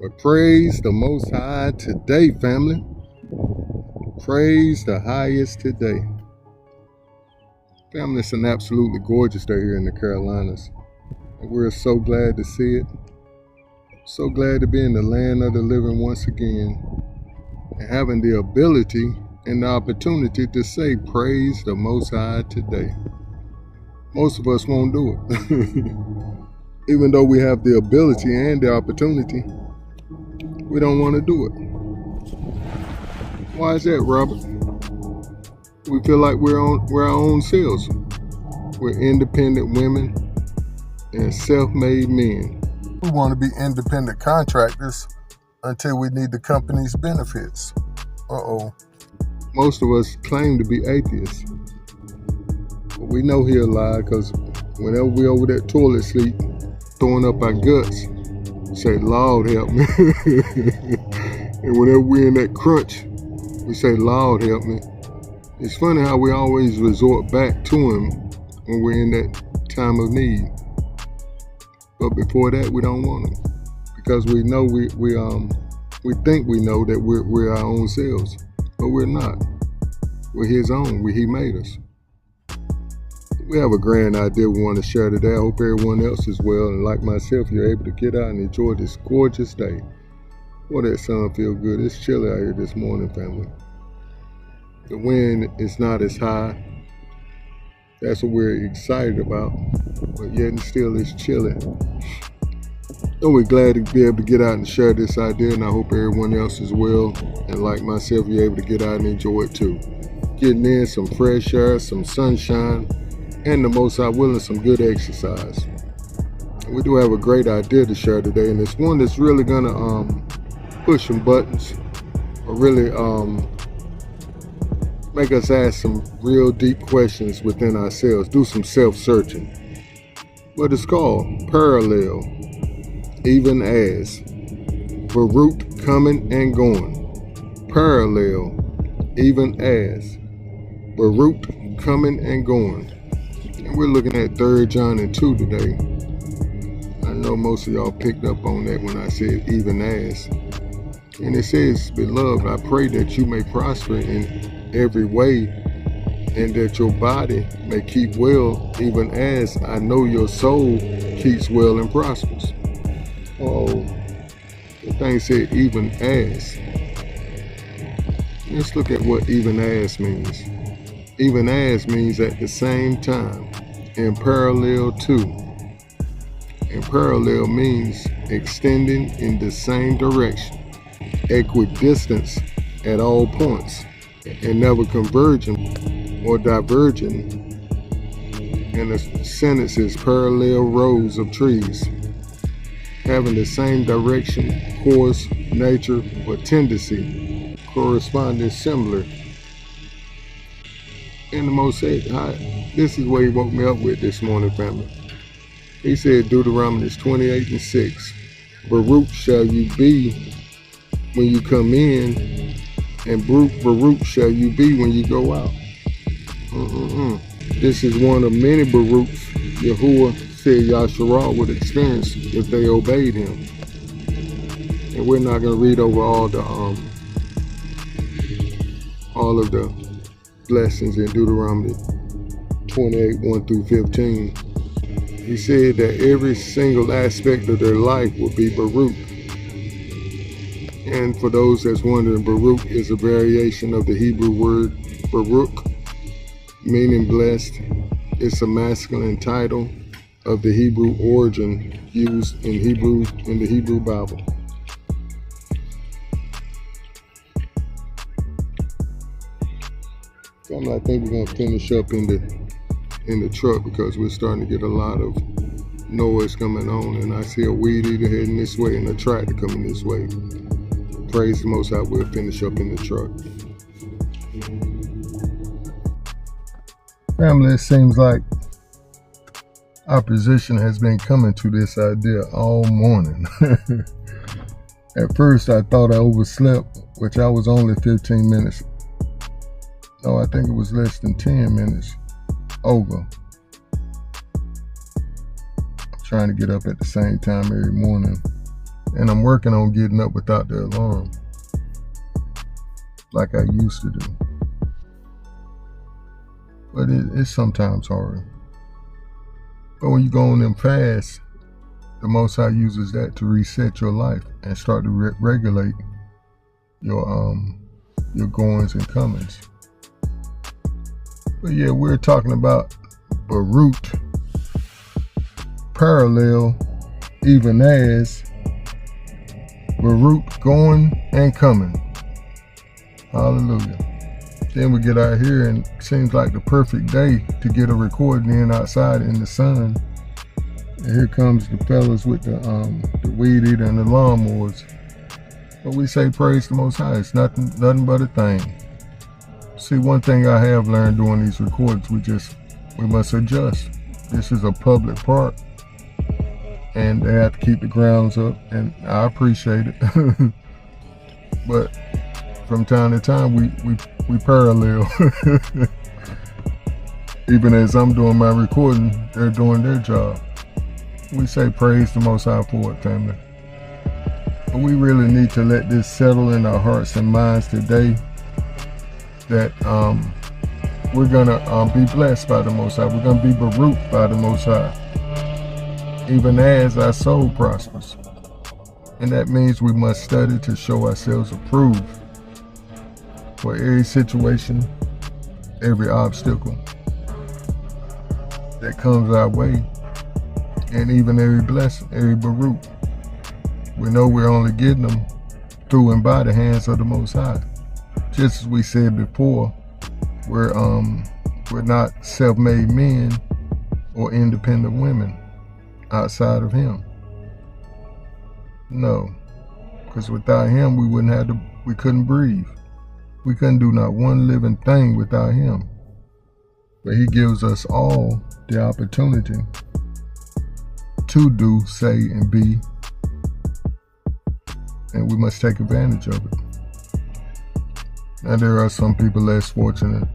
But praise the Most High today, family. Praise the highest today. Family, it's an absolutely gorgeous day here in the Carolinas. And we're so glad to see it. So glad to be in the land of the living once again. And having the ability and the opportunity to say praise the Most High today. Most of us won't do it. Even though we have the ability and the opportunity, we don't want to do it. Why is that, Robert? We feel like we're our own selves. We're independent women and self-made men. We want to be independent contractors until we need the company's benefits. Most of us claim to be atheists. But we know he'll lie because whenever we over that toilet seat throwing up our guts, we say, Lord help me. And whenever we're in that crunch, we say, Lord help me. It's funny how we always resort back to him when we're in that time of need. But before that, we don't want him. Because we know we think we know that we're our own selves. But we're not. We're his own. He made us. We have a grand idea we want to share today. I hope everyone else is well. And like myself, you're able to get out and enjoy this gorgeous day. Boy, that sun feels good. It's chilly out here this morning, family. The wind is not as high. That's what we're excited about. But yet and still it's chilly. So we're glad to be able to get out and share this idea. And I hope everyone else is well. And like myself, you're able to get out and enjoy it too. Getting in some fresh air, some sunshine, and the most High willing, some good exercise. We do have a great idea to share today, and it's one that's really gonna push some buttons, or really make us ask some real deep questions within ourselves, do some self-searching. But it's called Parralel, even as. Baruch coming and going. Parralel, even as. Baruch coming and going. And we're looking at 3 John and 2 today. I know most of y'all picked up on that when I said even as. And it says, Beloved, I pray that you may prosper in every way and that your body may keep well, even as I know your soul keeps well and prospers. The thing said even as. Let's look at what even as means. Even as means at the same time, and parallel to. And parallel means extending in the same direction, equidistant at all points, and never converging or diverging. And the sentence is parallel rows of trees, having the same direction, course, nature, or tendency, corresponding similar. And the Most High, this is what he woke me up with this morning, family. He said, Deuteronomy 28:6, Baruch shall you be when you come in, and Baruch shall you be when you go out. This is one of many Baruchs Yahuwah said Yasharah would experience if they obeyed him. And we're not going to read over all of the blessings in Deuteronomy 28:1-15. He said that every single aspect of their life will be Baruch. And for those that's wondering, Baruch is a variation of the Hebrew word Baruch, meaning blessed. It's a masculine title of the Hebrew origin used in the Hebrew Bible. I think we're gonna finish up in the truck because we're starting to get a lot of noise coming on, and I see a weed eater heading this way and a tractor coming this way. Praise the Most High, we'll finish up in the truck. Family, it seems like opposition has been coming to this idea all morning. At first I thought I overslept, which I was only 15 minutes. No, I think it was less than 10 minutes over. I'm trying to get up at the same time every morning. And I'm working on getting up without the alarm, like I used to do. But it's sometimes hard. But when you go on them fasts, the Most High uses that to reset your life and start to regulate your goings and comings. But yeah, we're talking about Baruch, parallel, even as Baruch, going and coming. Hallelujah. Then we get out here and it seems like the perfect day to get a recording in outside in the sun. And here comes the fellas with the weed eater and the lawnmowers. But we say praise the Most High. It's nothing but a thing. See, one thing I have learned doing these recordings, we must adjust. This is a public park, and they have to keep the grounds up, and I appreciate it. But from time to time, we parallel. Even as I'm doing my recording, they're doing their job. We say praise the Most High for it, family. But we really need to let this settle in our hearts and minds today, that we're gonna be blessed by the Most High. We're gonna be Baruch by the Most High, even as our soul prospers. And that means we must study to show ourselves approved for every situation, every obstacle that comes our way, and even every blessing, every Baruch. We know we're only getting them through and by the hands of the Most High. Just as we said before, we're not self-made men or independent women outside of Him. No, because without Him we couldn't breathe. We couldn't do not one living thing without Him. But He gives us all the opportunity to do, say, and be, and we must take advantage of it. Now, there are some people less fortunate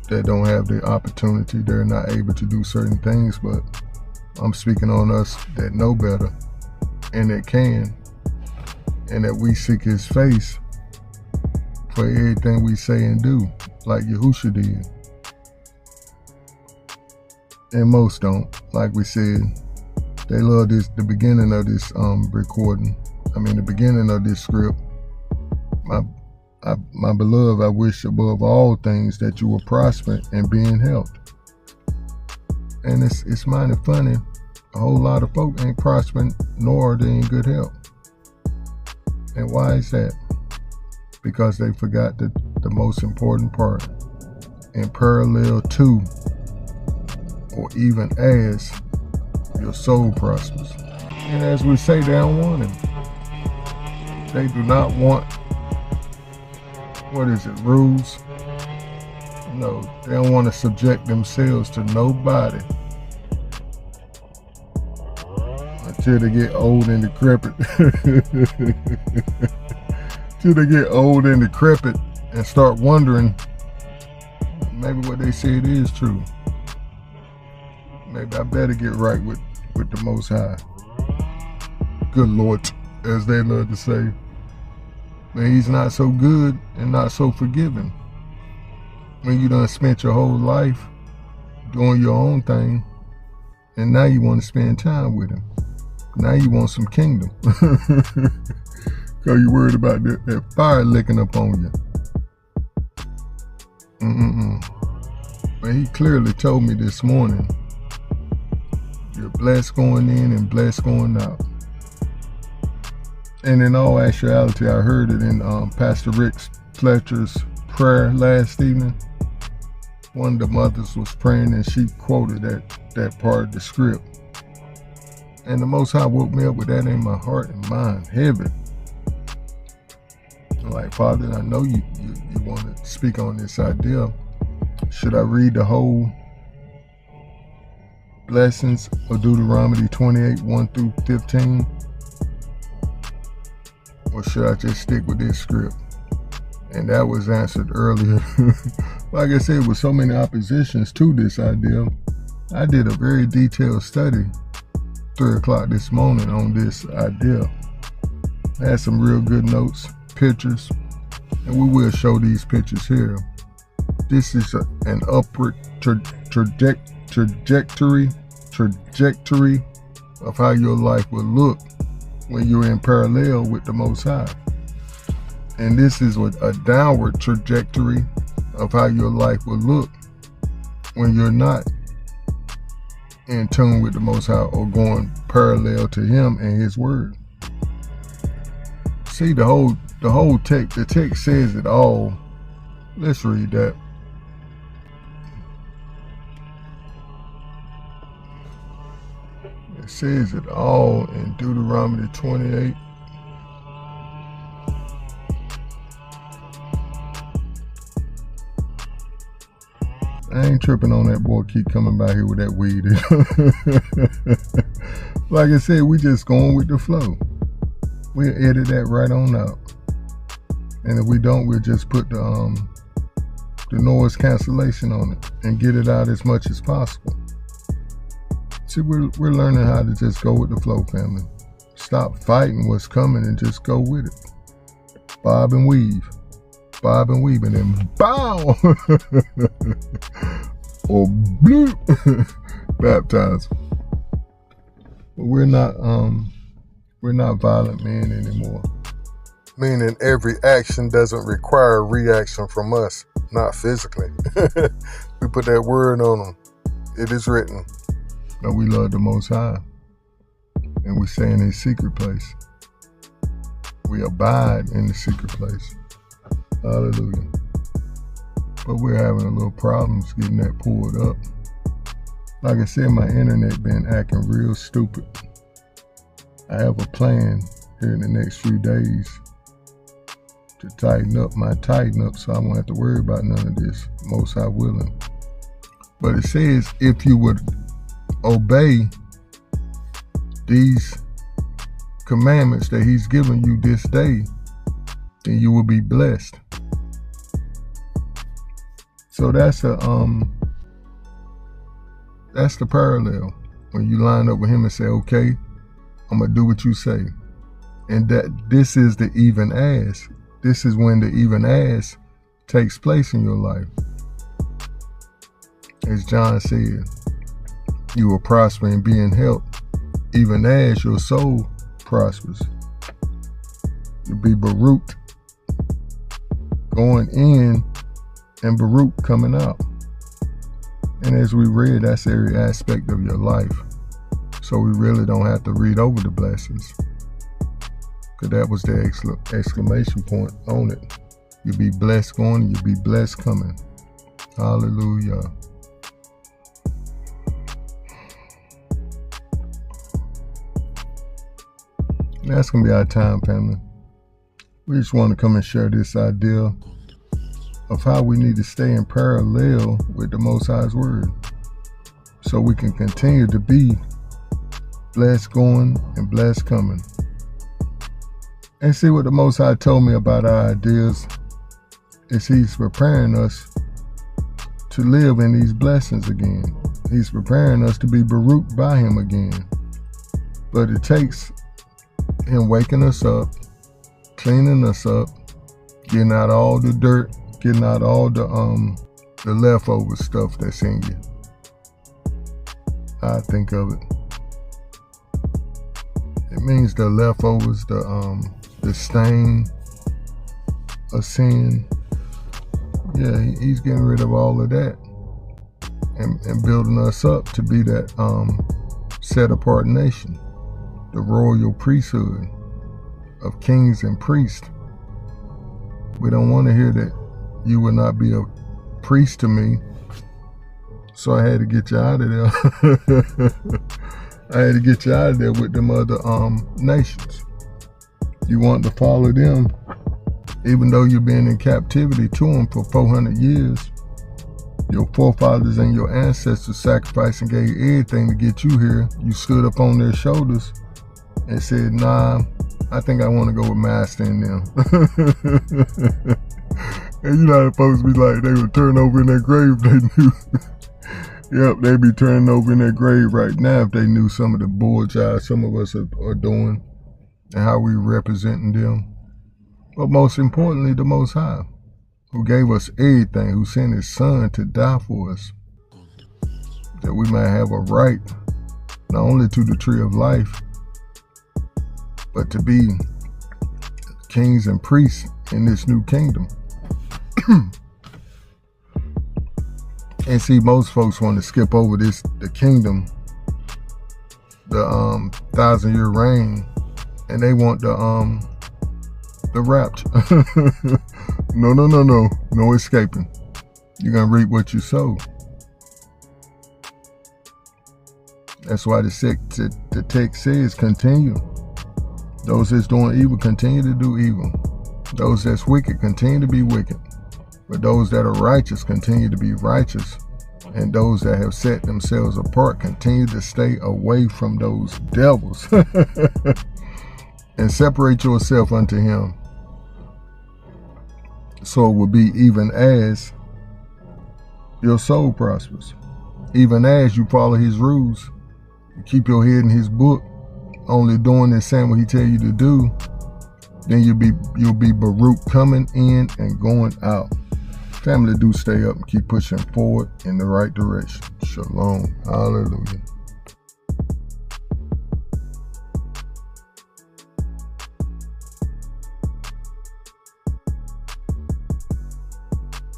that don't have the opportunity. They're not able to do certain things, but I'm speaking on us that know better and that can, and that we seek His face for everything we say and do, like Yahusha did. And most don't. Like we said, they love the beginning of this recording. The beginning of this script. My beloved, I wish above all things that you will prosper and be in health. And it's mighty funny. A whole lot of folk ain't prospering, nor are they in good health. And why is that? Because they forgot the most important part. In parallel to, or even as, your soul prospers. And as we say, they don't want Him. They do not want, rules? No, they don't want to subject themselves to nobody until they get old and decrepit. Till they get old and decrepit and start wondering, maybe what they said is true. Maybe I better get right with the Most High. Good Lord, as they love to say. But He's not so good and not so forgiving. When you done spent your whole life doing your own thing, and now you want to spend time with Him. Now you want some kingdom. Because you're worried about that fire licking up on you. But He clearly told me this morning, you're blessed going in and blessed going out. And in all actuality, I heard it in Pastor Rick Fletcher's prayer last evening. One of the mothers was praying and she quoted that part of the script. And the Most High woke me up with that in my heart and mind, heavy. I'm like, Father, I know you want to speak on this idea. Should I read the whole blessings of Deuteronomy 28, 1 through 15? Or should I just stick with this script? And that was answered earlier. Like I said, with so many oppositions to this idea, I did a very detailed study 3 o'clock this morning on this idea. Had some real good notes, pictures, and we will show these pictures here. This is an upward trajectory of how your life will look when you're in parallel with the Most High. And this is a downward trajectory of how your life will look when you're not in tune with the Most High or going parallel to Him and His Word. See, the whole text, the text says it all. Let's read that. It says it all in Deuteronomy 28. I ain't tripping on that boy keep coming by here with that weed. Like I said, we just going with the flow. We'll edit that right on out. And if we don't, we'll just put the noise cancellation on it and get it out as much as possible. See, we're learning how to just go with the flow, family. Stop fighting what's coming and just go with it. Bob and weave, and then bow, or bloop, baptize. But we're not violent men anymore. Meaning every action doesn't require a reaction from us, not physically. We put that word on them. It is written. That we love the Most High, and we stay in His secret place. We abide in the secret place. Hallelujah. But we're having a little problems getting that pulled up. Like I said, my internet been acting real stupid. I have a plan here in the next few days to tighten up so I won't have to worry about none of this, Most High willing. But it says if you would obey these commandments that He's given you this day, then you will be blessed. So that's the parallel. When you line up with Him and say, okay, I'm gonna do what you say. And that this is the even as. This is when the even as takes place in your life. As John said, you will prosper and be in health, even as your soul prospers. You'll be Baruch going in and Baruch coming out. And as we read, that's every aspect of your life. So we really don't have to read over the blessings, because that was the exclamation point on it. You'll be blessed going and you'll be blessed coming. Hallelujah. That's going to be our time, family. We just want to come and share this idea of how we need to stay in parallel with the Most High's Word so we can continue to be blessed going and blessed coming. And see, what the Most High told me about our ideas is He's preparing us to live in these blessings again. He's preparing us to be Baruch by Him again. But it takes Him waking us up, cleaning us up, getting out all the dirt, getting out all the leftover stuff that's in you. I think of it. It means the leftovers, the stain of sin. Yeah, He's getting rid of all of that and building us up to be that set apart nation, the royal priesthood of kings and priests. We don't want to hear that you will not be a priest to me, so I had to get you out of there. I had to get you out of there with them other nations. You want to follow them, even though you've been in captivity to them for 400 years. Your forefathers and your ancestors sacrificed and gave everything to get you here. You stood up on their shoulders and said, nah, I think I want to go with Master and them. And you know how folks be like, they would turn over in their grave if they knew. Yep, they be turning over in their grave right now if they knew some of the bull jobs some of us are doing. and how we representing them. But most importantly, the Most High, who gave us everything, who sent his son to die for us, that we might have a right, not only to the tree of life, but to be kings and priests in this new kingdom. And see, most folks want to skip over the kingdom, the 1,000-year reign, and they want the rapture. No escaping. You're gonna reap what you sow. That's why the text says, continue. Those that's doing evil, continue to do evil. Those that's wicked, continue to be wicked. But those that are righteous, continue to be righteous. And those that have set themselves apart, continue to stay away from those devils. And separate yourself unto him. So it will be even as your soul prospers. Even as you follow his rules, you keep your head in his book, only doing and saying what he tell you to do, then you'll be Baruch coming in and going out. Family, do stay up and keep pushing forward in the right direction. Shalom. Hallelujah.